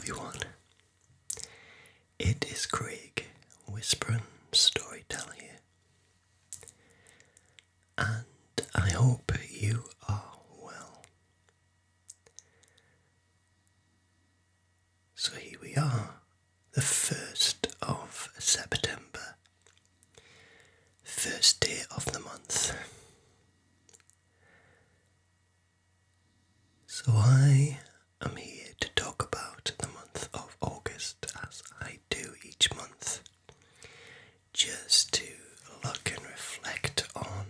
everyone. It is Craig, Whispering Storyteller here, and I hope you are well. So here we are, the 1st of September, first day of the month. So I am here to talk about the month of August, as I do each month, just to look and reflect on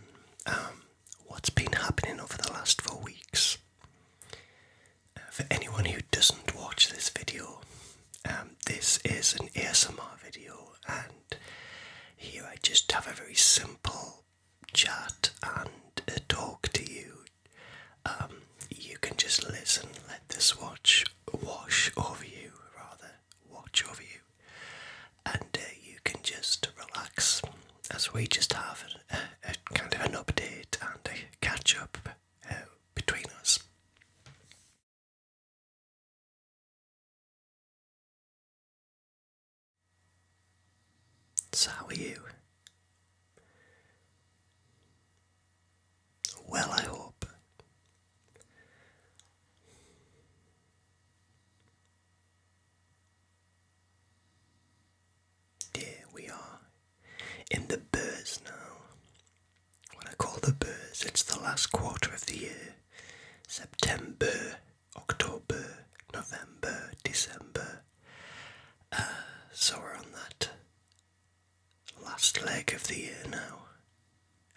what's been happening over the last 4 weeks. For anyone who doesn't watch this video, this is an ASMR video, and here I just have a very simple chat and a talk to you. You can just listen, let this wash over you, and you can just relax as we just have a kind of an update and a catch up between us. So how are you? Well, I hope. Here we are in the burrs now. What I call the burrs, it's the last quarter of the year. September, October, November, December. So we're on that last leg of the year now.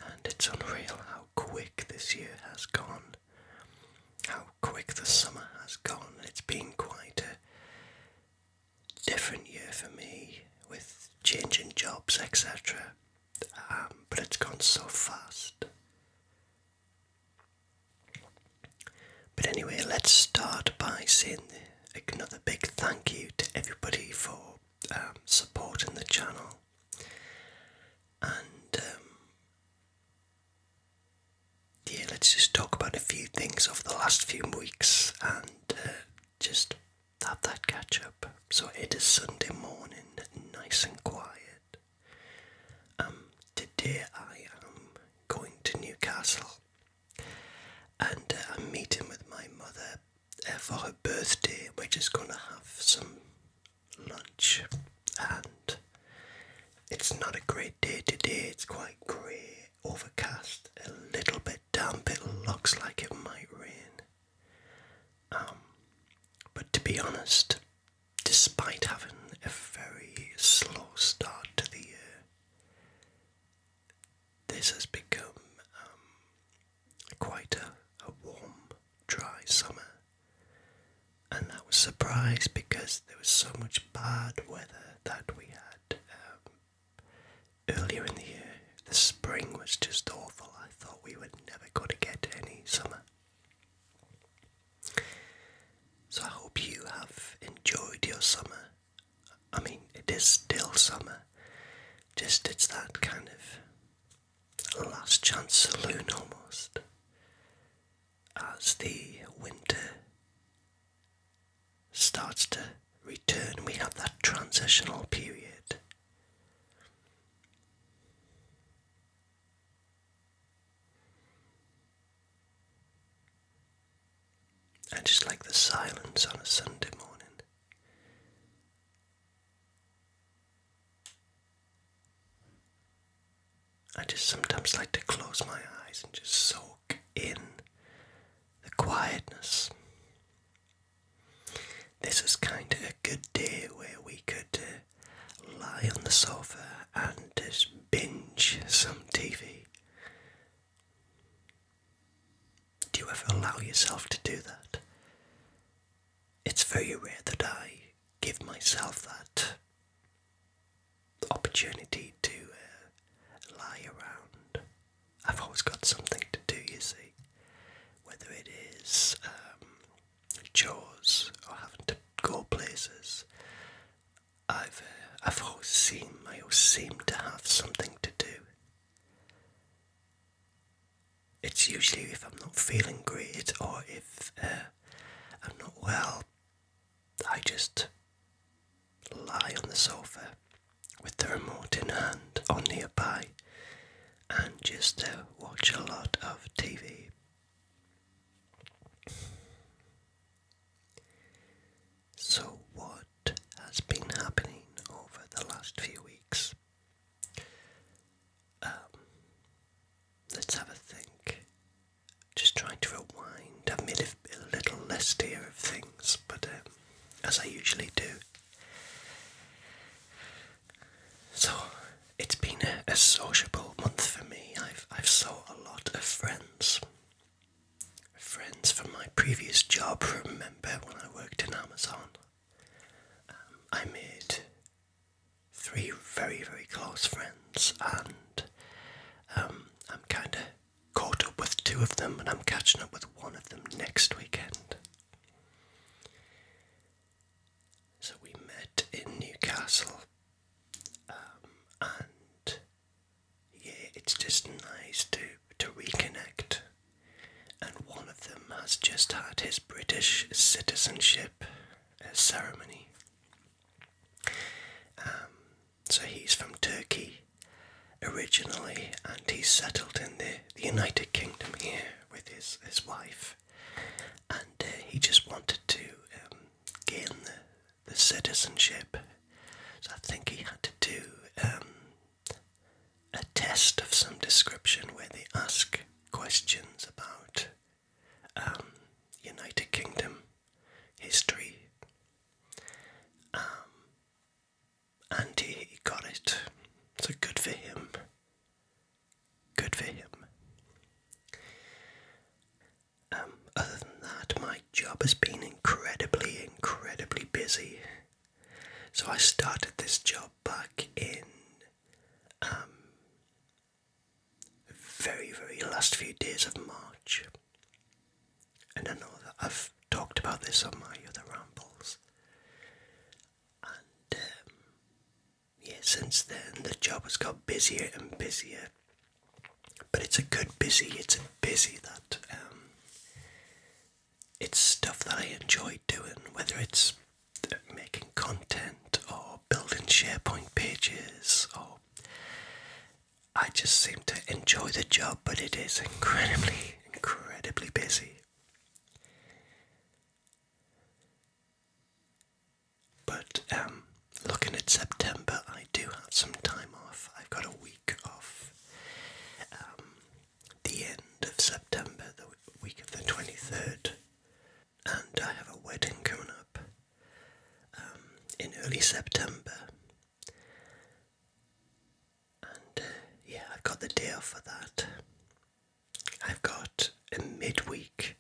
And it's unreal how quick this year has gone. How quick the summer has gone. It's been quite a different year for me with changing jobs, etc. But it's gone so fast. But anyway, let's start by saying another big thank you to everybody for supporting the channel. And yeah, let's just talk about a few things over the last few weeks and just have that catch up. So it is Sunday morning, nice and quiet. Today I am going to Newcastle, and I'm meeting with my mother for her birthday. We're just going to have some lunch, and it's not a great day today. It's quite grey, overcast, a little bit damp. It looks like it might rain. But to be honest, despite having a very slow start to the year, this has become quite a warm, dry summer. And I was surprised because there was so much bad weather that we had earlier in the year. The spring was just awful. I thought we were never going to get any summer. So I hope you have enjoyed your summer. I mean, it is still summer. Just it's that kind of last chance saloon almost. As the winter starts to return, we have that transitional period. I just like the silence on a Sunday morning. I just sometimes like to close my eyes and just soak in the quietness. This is kind of a good day where we could lie on the sofa and just binge some TV. Do you ever allow yourself to do that? It's very rare that I give myself that opportunity to lie around. I've always got something to do, you see. Whether it is chores or having to go places, I always seem to have something to do. It's usually if I'm not feeling great or if I'm not well, I I just lie on the sofa with the remote in hand or nearby and just watch a lot of TV. So what has been happening over the last few weeks? Let's have a think. Just trying to rewind. I've made a little list here of things, but as I usually do. So it's been a sociable month for me. I've saw a lot of friends. Friends from my previous job. Remember when I worked in Amazon? I made 3 very, very close friends, and I'm kind of caught up with 2 of them, and I'm catching up with 1 of them next weekend. So we met in Newcastle, and yeah, it's just nice to reconnect. And one of them has just had his British citizenship ceremony. So he's from Turkey originally, and he's settled in the United Kingdom here with his wife. And he just wanted to gain the citizenship. So I think he had to do a test of some description where they ask questions about United Kingdom history. And he got it. So good for him. Good for him. Other than that, my job has been incredibly busy. So I started this job back in very last few days of March. And I know that I've talked about this on my other rambles. And yeah, since then the job has got busier and busier. But it's a good busy. It's a busy that it's stuff that I enjoy doing, whether it's making content or building SharePoint pages, or I just seem to enjoy the job, but it is incredibly busy. But looking at September, I do have some time off. I've got a week off. The end of September, the week of the 23rd. And I have a wedding coming up in early September. And yeah, I've got the day off for that. I've got a midweek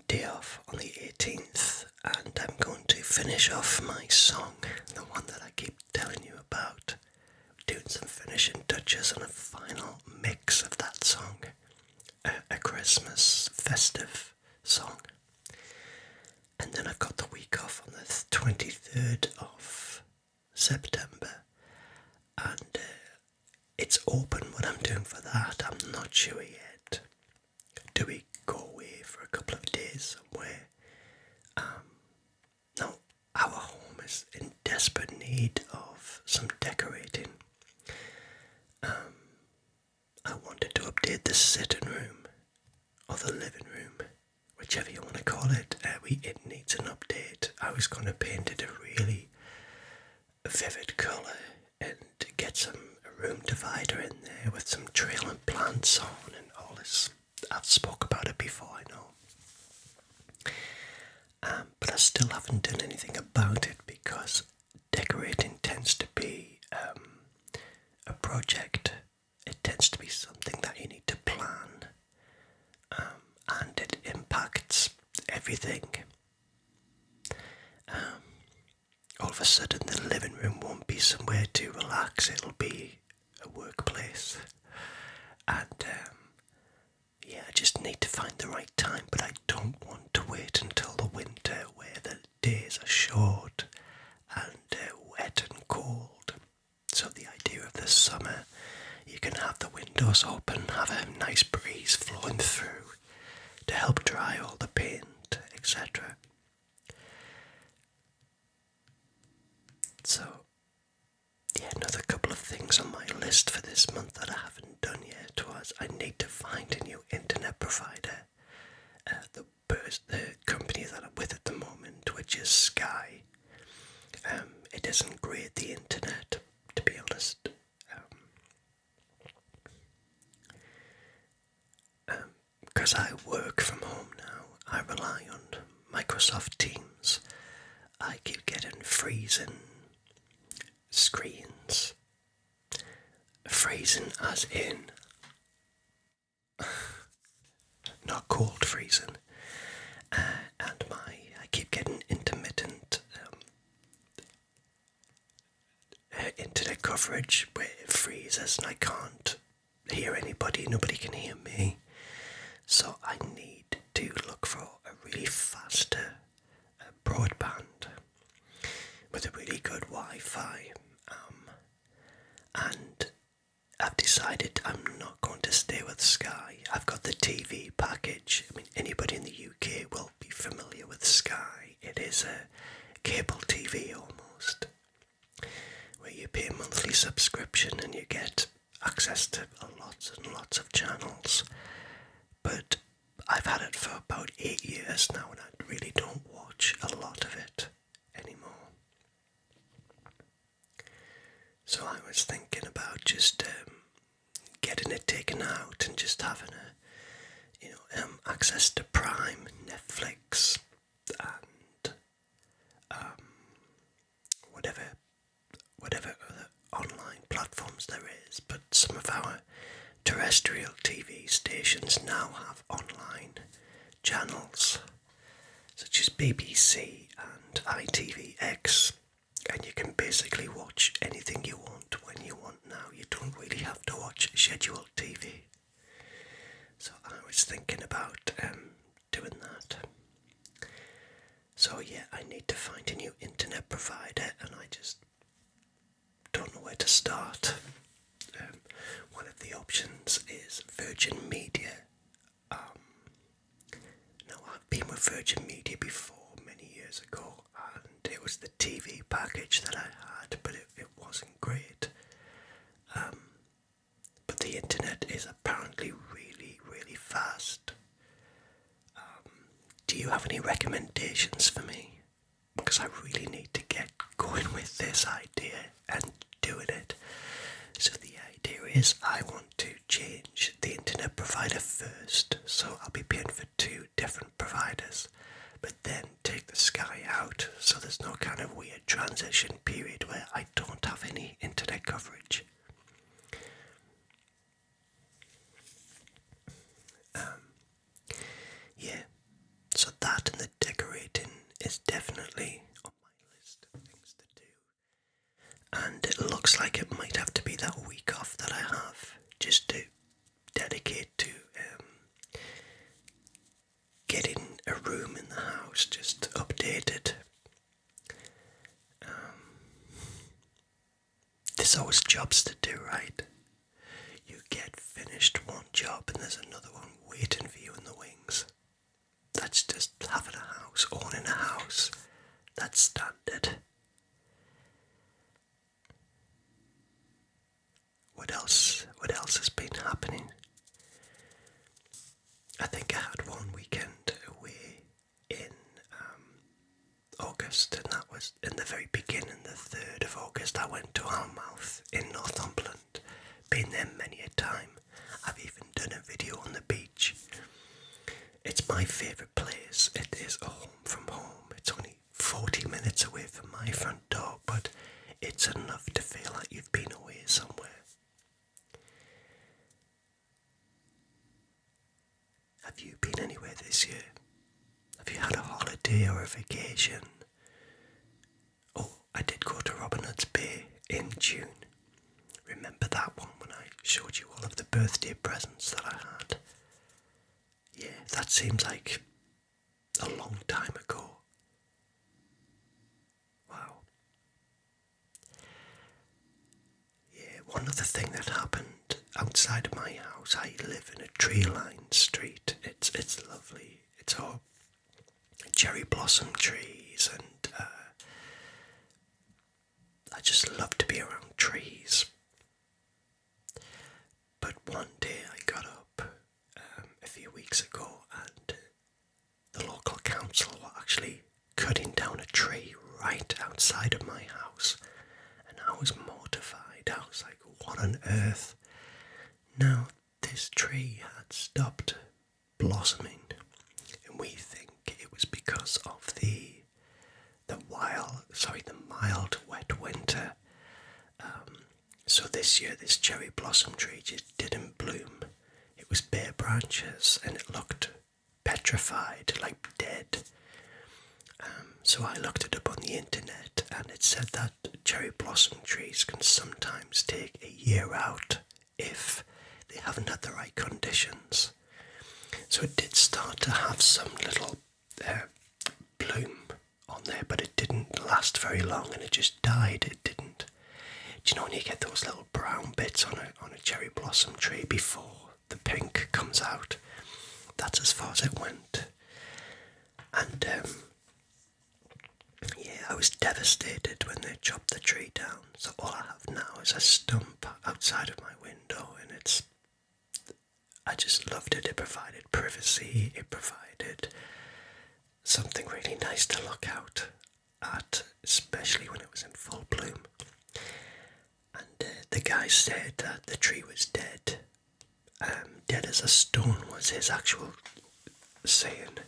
day off on the 18th, and I'm going to finish off my song, the one that I keep telling you about, doing some finishing touches on a final mix of that song, a Christmas festive song. And then I've got the week off on the 23rd of September, and it's open what I'm doing for that. I'm not sure yet. Do we go away for a couple of days somewhere? No, our home is in desperate need of some decorating. I wanted to update the sitting room, or the living room, whichever you want to call it. It needs an update. I was going to paint it a really vivid colour and get some room divider in there with some trailing plants on and all this. I've spoke about it before, I know. But I still haven't done anything about it because decorating tends to be a project. It tends to be something that you need to plan, and it impacts everything. All of a sudden the living room won't be somewhere to relax, it'll be a workplace. And yeah, I just need to find the right time, but I don't want to wait until the winter where the days are short and wet and cold. So the idea of the summer, you can have the windows open, have a nice breeze flowing through to help dry all the paint, etc. So, yeah, another couple of things on my list for this month that I haven't done yet was I need to find a new internet provider. The company that I'm with at the moment, which is Sky, it isn't great, the internet, to be honest. Because I work from home now, I rely on Microsoft Teams. I keep getting freezing screens. Freezing as in not cold freezing. And I keep getting intermittent internet coverage where it freezes and I can't hear anybody, nobody can hear me. So I need to look for a really faster broadband with a really good Wi-Fi. And I've decided I'm not going to stay with Sky. I've got the TV package. I mean, anybody in the UK will be familiar with Sky. It is a cable TV almost, where you pay a monthly subscription and you get access to lots and lots of channels. But I've had it for about 8 years now and I really don't watch a lot of it anymore. So I was thinking about just getting it taken out and just having access to Prime, Netflix, and whatever other online platforms there is. But some of our terrestrial TV stations now have online channels, such as BBC and ITVX, and you can basically watch anything you want when you want now. You don't really have to watch scheduled TV. So I was thinking about doing that. So yeah, I need to find a new internet provider and I just don't know where to start. One of the options is Virgin Media. Now I've been with Virgin Media before many years ago and it was the TV package that I had, but it wasn't great. But the internet is apparently really, really fast. Do you have any recommendations for me? Because I really need to get going with this idea and doing it. So the idea is I want to change the internet provider first, so I'll be paying for 2 different providers, but then take the Sky out so there's no kind of weird transition period where I don't have any internet coverage. Yeah, so that and the decorating is definitely on my list of things to do. And it looks like it might have to be that week off that I have, just to dedicate to getting a room in the house just updated. There's always jobs to do, right? You get finished one job and there's another one waiting for you in the wings. That's just having a house, owning a house. That's standard. What else has been happening? I think I had one weekend away in August, and that was in the very beginning, the 3rd of August. I went to Almouth in Northumberland. Been there many a time. I've even done a video on the beach. It's my favourite place. It is a home from home. It's only 40 minutes away from my front door, but it's enough to feel like you've been away somewhere. Have you been anywhere this year? Have you had a holiday or a vacation? Oh, I did go to Robin Hood's Bay in June. Remember that one when I showed you all of the birthday presents that I had? Yeah, that seems like a long time ago. Wow. Yeah, one other thing that happened outside of my house, I live in a tree-lined street. It's lovely. It's all cherry blossom trees and right outside of my house, and I was mortified. I was like, what on earth? Now, this tree had stopped blossoming, and we think it was because of the mild wet winter. So this year, this cherry blossom tree just didn't bloom. It was bare branches, and it looked petrified, like dead. So I looked it up on the internet, and it said that cherry blossom trees can sometimes take a year out if they haven't had the right conditions. So it did start to have some little bloom on there, but it didn't last very long, and it just died. It didn't. Do you know when you get those little brown bits on a cherry blossom tree before the pink comes out? That's as far as it went. And yeah, I was devastated when they chopped the tree down. So all I have now is a stump outside of my window, and I just loved it. It provided privacy. It provided something really nice to look out at, especially when it was in full bloom. And the guy said that the tree was dead. Dead as a stone was his actual saying.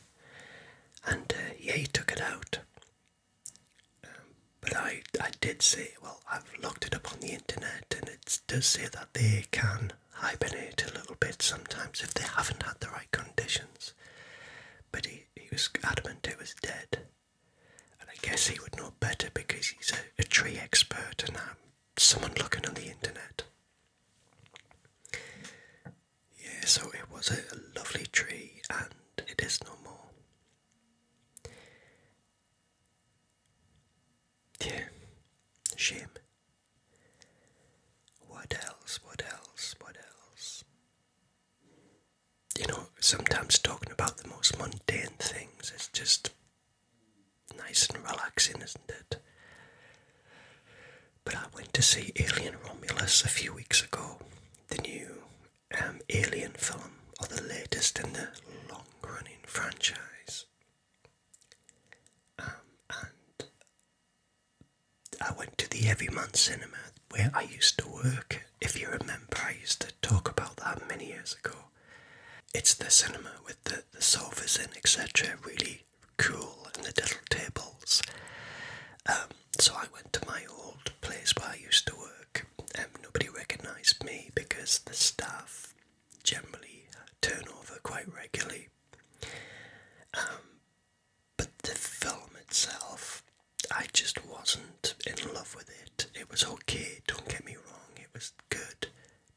And yeah, he took it out. But I did say, well, I've looked it up on the internet, and it does say that they can hibernate a little bit sometimes if they haven't had the right conditions. But he was adamant it was dead. And I guess he would know better because he's a tree expert, and I'm someone looking on the internet. Yeah, so it was a lovely tree, and it is no more. Yeah, shame. What else? You know, sometimes talking about the most mundane things is just nice and relaxing, isn't it? But I went to see Alien Romulus a few weeks ago, the new Alien film, or the latest in the long-running franchise. And I went to the Everyman Cinema where I used to work. If you remember, I used to talk about that many years ago. It's the cinema with the sofas in, etc. Really cool, and the little tables. So I went to my old place where I used to work. Nobody recognised me because the staff generally turn over quite regularly. But the film itself, I just wasn't in love with it. It was okay, don't get me wrong, it was good,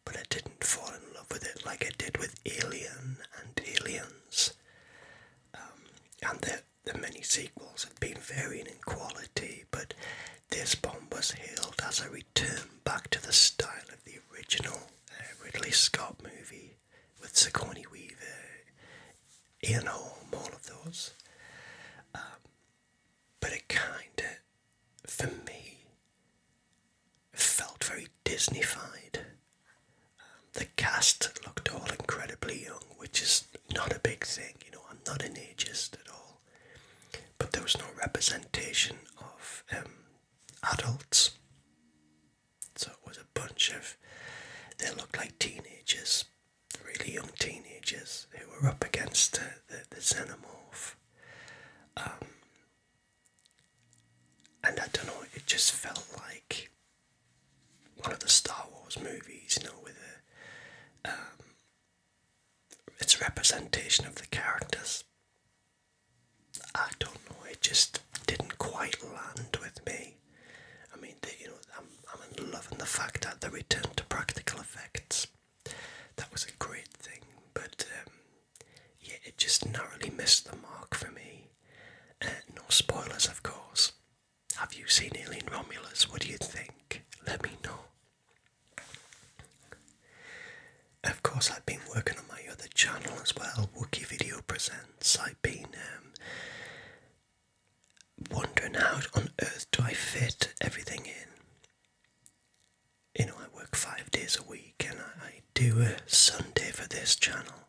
but I didn't fall in love with it like I did with Alien and Aliens. And the many sequels have been varying in quality, but this one was hailed as a return back to the style of the original Ridley Scott movie with Sigourney Weaver, Ian Holm, all of those. But it kinda, for me, felt very Disney-fied. The cast looked all incredibly young, which is not a big thing, you know, I'm not an ageist at all. But there was no representation of adults. So it was a bunch of, they looked like teenagers, really young teenagers, who were up against the xenomorph. And I don't know, it just felt like one of the Star Wars movies, you know, with its representation of the characters. I don't know, it just didn't quite land with me. I mean, I'm loving the fact that they returned to practical effects. That was a great thing, but yeah, it just narrowly missed the mark for me. No spoilers, of course. Have you seen Alien Romulus? What do you think? Let me know. Of course, I've been working on my other channel as well, Wookie Video Presents. I've been wondering how on earth do I fit everything in. You know, I work 5 days a week, and I do a Sunday for this channel.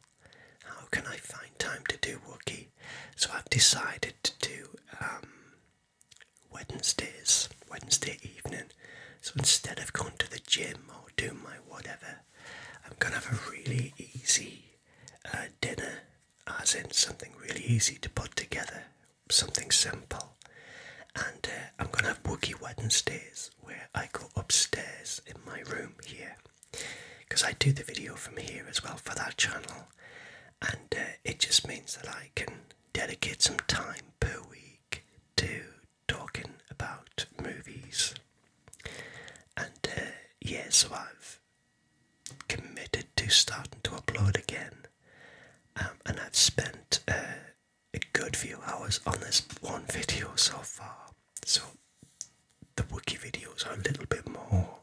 How can I find time to do Wookie? So I've decided to do Wednesday evening. So instead of going to the gym or doing my whatever, I'm going to have a really easy dinner, as in something really easy to put together, something simple. And I'm going to have Wookie Wednesdays, where I go upstairs in my room here, because I do the video from here as well for that channel, and it just means that I can dedicate some time per week to talking about movies. And so I've committed to starting to upload again, and I've spent a good few hours on this one video so far. So the Wookiee videos are a little bit more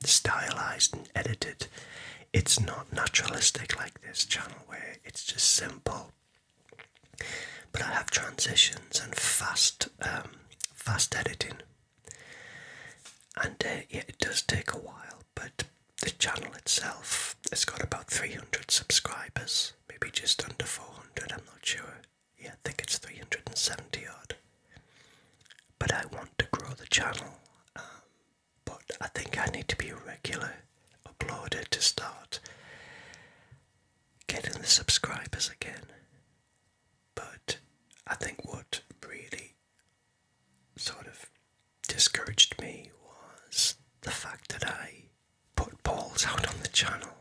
stylized and edited. It's not naturalistic like this channel where it's just simple. But I have transitions and fast editing. And it does take a while, but the channel itself has got about 300 subscribers, maybe just under 400, I'm not sure. Yeah, I think it's 370 odd. But I want to grow the channel, but I think I need to be a regular uploader to start getting the subscribers again. But I think what really sort of discouraged me was the fact that I put polls out on the channel,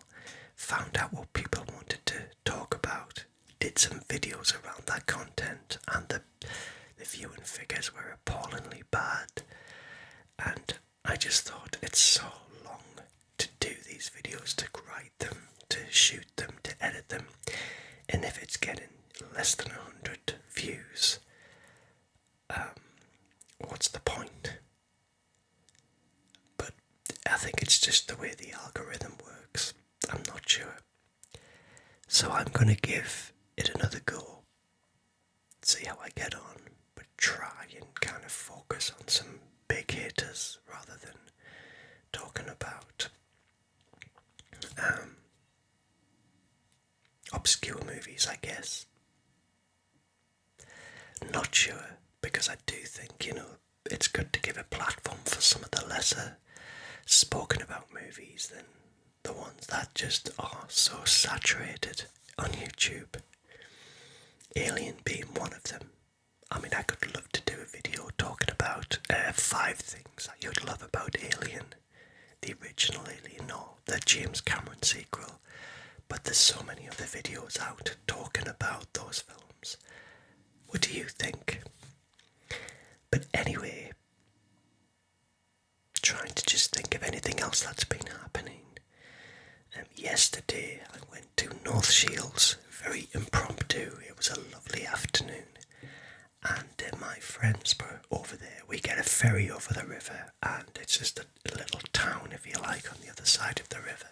found out what people wanted to talk about, did some videos around that content, and the viewing figures were appallingly bad. And I just thought, it's so long to do these videos, to write them, to shoot them, to edit them, and if it's getting less than 100 views, what's the point? But I think it's just the way the algorithm works. I'm not sure. So I'm going to give it another go, see how I get on, but try and kind of focus on some big hitters rather than talking about obscure movies, I guess. Not sure, because I do think, it's good to give a platform for some of the lesser spoken about movies than the ones that just are so saturated on YouTube. Alien being one of them. I mean, I could love to do a video talking about 5 things that you'd love about Alien, the original Alien, or the James Cameron sequel, but there's so many other videos out talking about those films. What do you think? But anyway, trying to just think of anything else that's been happening. Yesterday I went to North Shields, very impromptu. It was a lovely afternoon, and my friends were over there. We get a ferry over the river, and it's just a little town, if you like, on the other side of the river.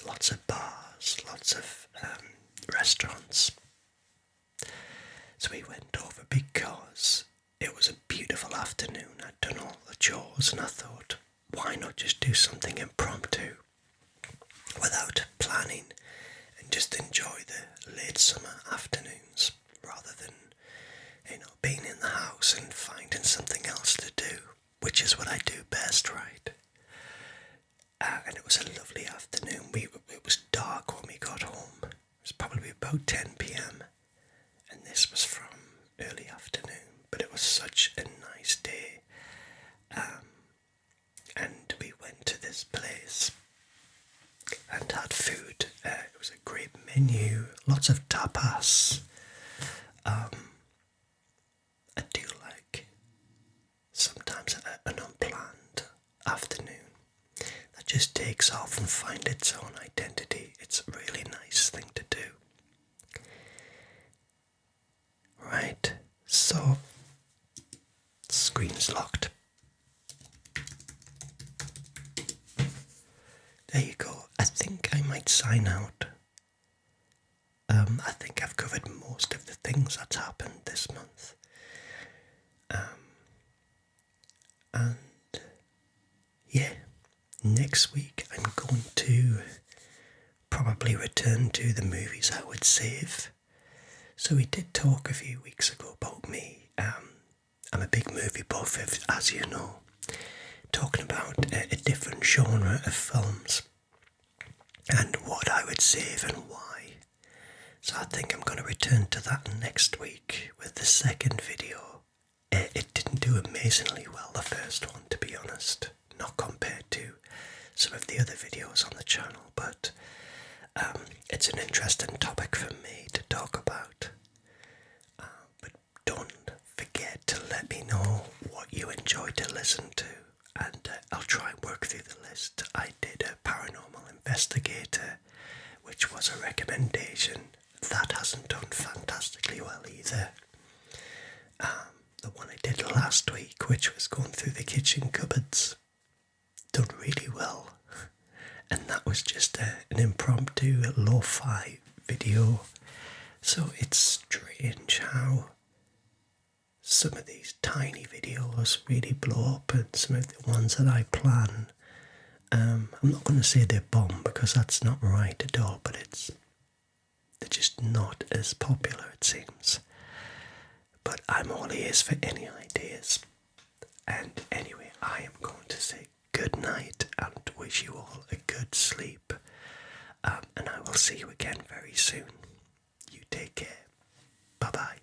Lots of bars, lots of restaurants. So we went over because it was a beautiful afternoon. I'd done all the chores, and I thought, why not just do something impromptu without planning and just enjoy the late summer afternoons rather than, being in the house and finding something else to do, which is what I do best, right? And it was a lovely afternoon. It was dark when we got home. It was probably about 10 p.m. and this was from early afternoon, but it was such a nice day. And we went to this place and had food. It was a great menu, lots of tapas. I do like sometimes an unplanned afternoon that just takes off and finds its own identity. It's a really nice thing to do. Right, so screen's locked. There you go. I think I might sign out. I think I've covered most of the things that's happened this month. And yeah, next week I'm going to probably return to the movies I would save. So we did talk a few weeks ago about me. I'm a big movie buff, as you know, talking about a different genre of films and what I would save and why. So I think I'm going to return to that next week with the second video. It didn't do amazingly well, the first one, to be honest, not compared to some of the other videos on the channel, but it's an interesting topic for me to talk about. But don't forget to let me know what you enjoy to listen to, and I'll try and work through the list. I did a Paranormal Investigator, which was a recommendation. That hasn't done fantastically well either. The one I did last week, which was going through the kitchen cupboards, done really well. And that was just an impromptu lo-fi video. So it's strange how some of these tiny videos really blow up, and some of the ones that I plan, I'm not going to say they're bomb because that's not right at all, but they're just not as popular, it seems. But I'm all ears for any ideas. And anyway, I am going to say good night and wish you all a good sleep. And I will see you again very soon. You take care. Bye bye.